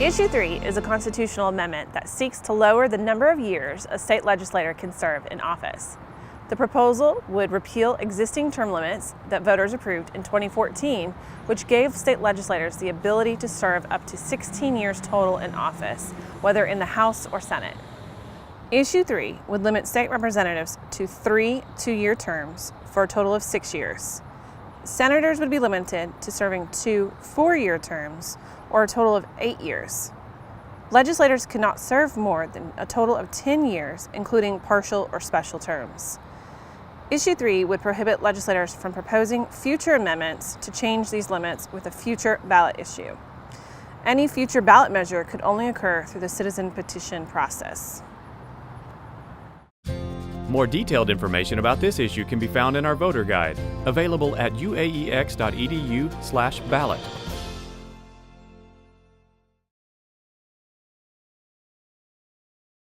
Issue 3 is a constitutional amendment that seeks to lower the number of years a state legislator can serve in office. The proposal would repeal existing term limits that voters approved in 2014, which gave state legislators the ability to serve up to 16 years total in office, whether in the House or Senate. Issue 3 would limit state representatives to 3 two-year terms for a total of 6 years. Senators would be limited to serving 2 four-year terms, or a total of 8 years. Legislators could not serve more than a total of 10 years, including partial or special terms. Issue 3 would prohibit legislators from proposing future amendments to change these limits with a future ballot issue. Any future ballot measure could only occur through the citizen petition process. More detailed information about this issue can be found in our voter guide, available at uaex.edu/ballot.